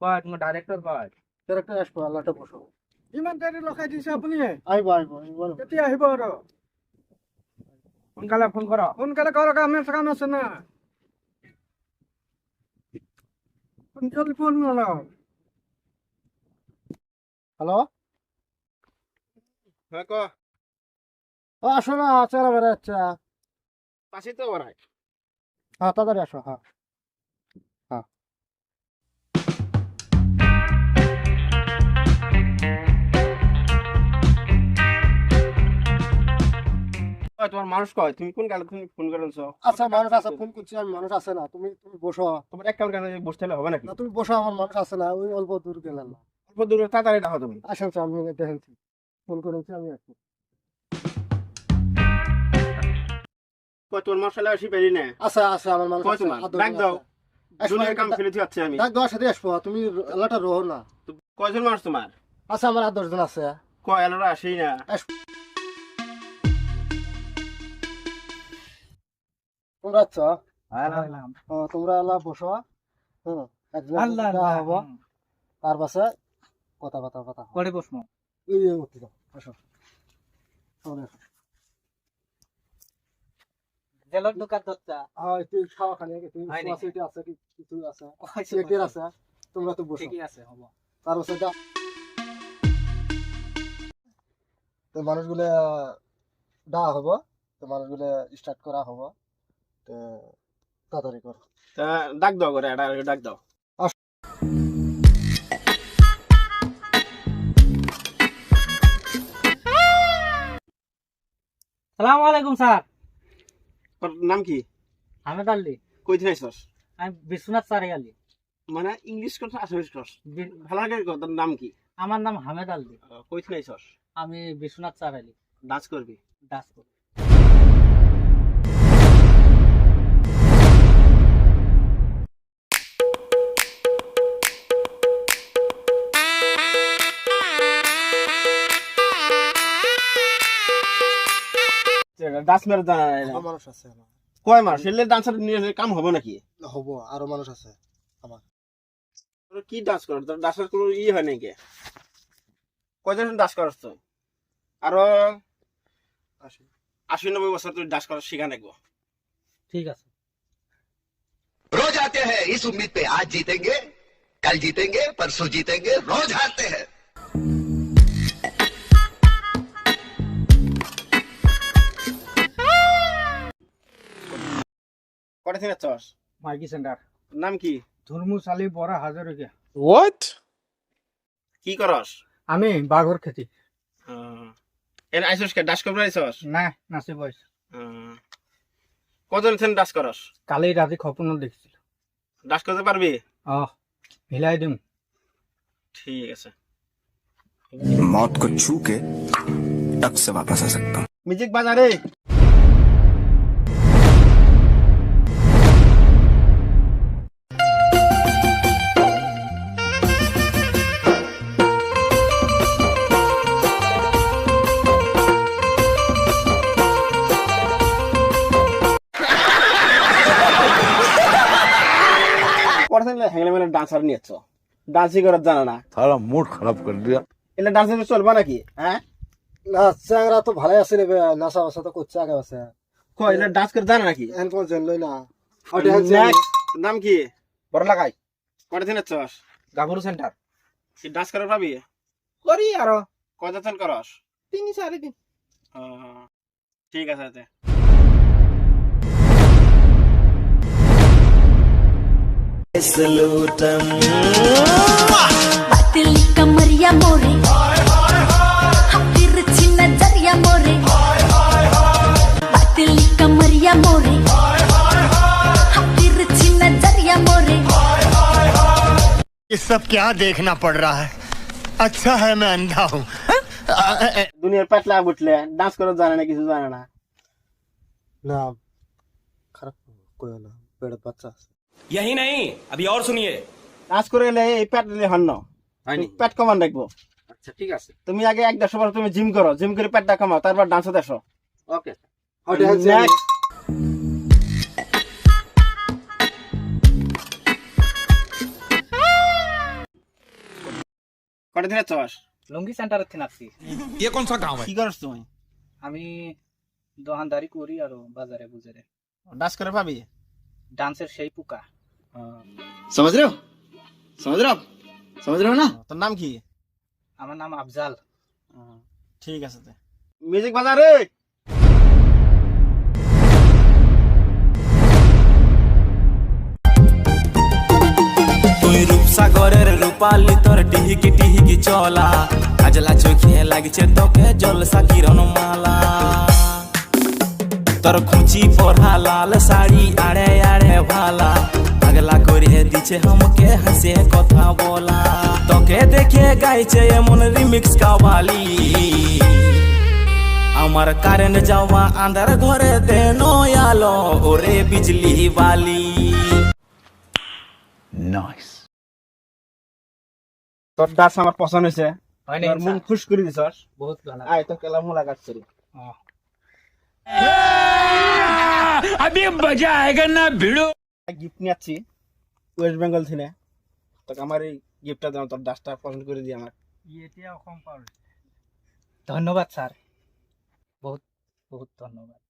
কয় তুমি ডাইরেক্টর কয় ক্যারেক্টার আসবো আল্লাহটা বসো ইমান তাৰি লখাই দিছে আপুনি আইব আইব আইব কেতিয়া আহিব আৰু সোনকালে ফোন করো সোনকালে কৰক আমাৰ কাম আছে না সোনকালে ফোন নলওঁ হ্যালো হ্যাঁ ক ও আসো না চেহারা বেড়ে যাচ্ছে পাশে তো ওরাই হ্যাঁ তাড়াতাড়ি আসো হ্যাঁ হ্যাঁ তোমার মানুষ কয় তুমি কোন কালে তুমি ফোন করেছো আচ্ছা মানুষ আছে ফোন করছি আমি মানুষ আছে না তুমি তুমি বসো তোমার এক কাউন্ট কেন বসতে হলে হবে নাকি না তুমি বসো আমার মানুষ আছে না ওই অল্প দূর গেলেন না অল্প দূরে তাড়াতাড়ি ডাকো তুমি আসেন আমি দেখেছি ফোন করেছি আমি আসছি কয় তোমার মশলা আসি পেলি না আচ্ছা আচ্ছা আমার মানুষ কয় আছে, তোমার আদর ডাক দাও আছে। দুনিয়ার কাম ফেলে যাচ্ছে আমি ডাক দেওয়ার সাথে আসবো তুমি এলাটা রো না তো কয়জন মানুষ তোমার আচ্ছা আমার 8-10 জন আছে কয় এলারা আসেই না তোমরা আচ্ছা আল্লাহ তোমরা এলা বসো হুম একজন আল্লাহ হবো তার পাশে কথা কথা কথা করে প্রশ্ন এই উঠে যাও আসো চলে আসো জেলর দোকান দত্তা হ্যাঁ একটু খাওয়া খালি তুমি হয় নাকি? সোসাইটি আছে কি কিছু আছে সিলেটের আছে তোমরা তো বসো ঠিকই আছে হবো তার পাশে যা তো মানুষগুলো ডা হবো তো মানুষগুলো স্টার্ট করা হবো তো তাড়াতাড়ি করো তা ডাক দাও করে এটা ডাক দাও সালামু আলাইকুম স্যার তোর নাম কি হামেদ আলী কই থেকে আইছস আমি বিশ্বনাথ স্যার আলী মানে ইংলিশ কথা আসামিস কস ভালো লাগে কর, তোর নাম কি আমার নাম হামেদ আলী কই থেকে আইছস আমি বিশ্বনাথ স্যার আলী ডান্স করবি দাস করি। ডান্স মেরে জানা নাই না। আরো মানুষ আছে আমার। কয় মাস এলে ডান্সার নিয়ে কাম হবে নাকি হবো আরো মানুষ আছে তোর কি ডান্স কর তোর ডান্সার কোনো ই হয় নাকি কয়জন ডান্স করছ তুই আরো 80-90 বছর তুই ডান্স করা শিখা নাকবো ঠিক আছে रोज आते हैं इस उम्मीद पे आज जीतेंगे कल जीतेंगे परसों जीतेंगे रोज हारते हैं কটা থেকে চস মাইকি চেণ্টাৰ নাম কি ধুৰমু চালি বৰা হাজৰিকা কি করস আমি বাঘৰ খেতি এনে আইসস কে ডান্স করবে আইসস নাই নাচিব আহিছো কজন থেন ডান্স করস কালি ৰাতি সপোনত দেখিছিলো ডান্স করতে পারবি মিলাই দিম ঠিক আছে मौत को छू के टक से वापस आ सकता हूँ মিউজিক বাজা রে ডান্সার নিয়েছ ডান্সই করার জানা না सारा मूड खराब कर दिया এলে ডান্সে চলবা নাকি হ্যাঁ না চ্যাংরা তো ভালোই আছে রে নাচা বাসা তো করছে আগে বাসা কই এলে ডান্স করে জানা নাকি এখন কোন জানলই না Next, নাম কি বড় লাগাই কটা দিনের চস গাভৰু চেণ্টাৰ কি ডান্স করে পাবি কৰি আৰু কয়টা দিন করস 3-4 দিন ঠিক আছে তে पतली कमरिया मोरे तिरछी नजरिया मोरे पतली कमरिया मोरे तिरछी नजरिया मोरे ये सब क्या देखना पड़ रहा है अच्छा है मैं अंधा हूँ দুনিয়ার পেটলা বুটলে ডান্স করে জানে না কিছু জানে না না খারাপ কইও না পেট বাচ্চা আছে यही नहीं अभी और सुनिए ডান্স করে এলে এই পেট দিলে হন না পেট কমান রাখবো আচ্ছা ঠিক আছে তুমি আগে 1-1.5 বার তুমি জিম করো জিম করে পেটটা কমাও তারপর ডান্সে দেখো ওকে Next. কটা দিনে চস লুঙ্গি সেন্টারের থেকে আসছি ये कौन सा गांव है কি করছ তুমি আমি দোকানদারি করি আর বাজারে বুজারে ডান্স করে পাবি ডান্সের সেই পোকা समझ रहे हो समझ रहे हो ना তোর নাম কি আমার নাম আফজাল ঠিক আছে তে মিউজিক বাজা রে তুই রূপসাগরের রূপালি তোর টিহিকি টিহিকি চলা কাজলা চোখে লাগছে তোকে জলসা কিরণ মালা তোর খুঁচি পরা লাল শাড়ি আড়ে আড়ে ভালা পাগলা করে দিছে हमके হাসে কথা বলা তোকে দেখে গাইছে এমন রিমিক্স কাওয়ালি আমার কারেন্ট যাওয়া আন্ধার ঘরে দেন আলো ওরে বিজলি বালি তোর ডান্স আমার পছন্দ হয়েছে হয় নাই তোর মন খুশ করে দিছস বহুত ভালো আয় তো কেলা মোলাকাত করি अभी मजा आएगा ना भिड़ो গিফট নিয়েছি ওয়েস্ট বেঙ্গল থেকে তোকে আমার এই গিফটটা দাও তোর ডান্সটা পছন্দ করে দিই আমার ধন্যবাদ স্যার বহুত বহুত ধন্যবাদ